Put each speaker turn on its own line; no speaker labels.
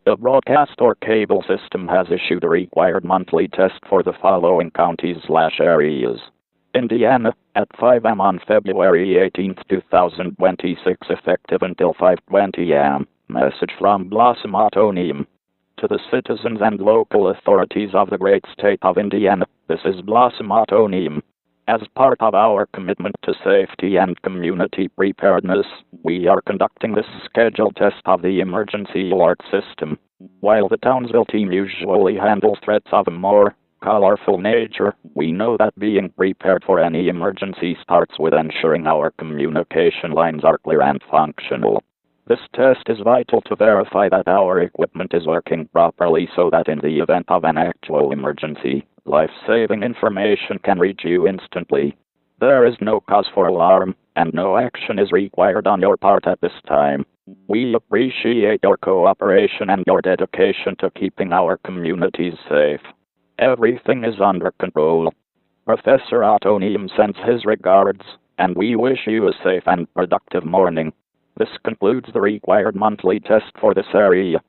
The broadcast or cable system has issued a required monthly test for the following counties/areas. Indiana, at 5 a.m. on February 18, 2026, effective until 5:20 a.m. Message from Blossom Utonium. To the citizens and local authorities of the great state of Indiana, this is Blossom Utonium. As part of our commitment to safety and community preparedness, we are conducting this scheduled test of the emergency alert system. While the Townsville team usually handles threats of a more colorful nature, we know that being prepared for any emergency starts with ensuring our communication lines are clear and functional. This test is vital to verify that our equipment is working properly so that in the event of an actual emergency, life-saving information can reach you instantly. There is no cause for alarm, and no action is required on your part at this time. We appreciate your cooperation and your dedication to keeping our communities safe. Everything is under control. Professor Utonium sends his regards, and we wish you a safe and productive morning. This concludes the required monthly test for this area.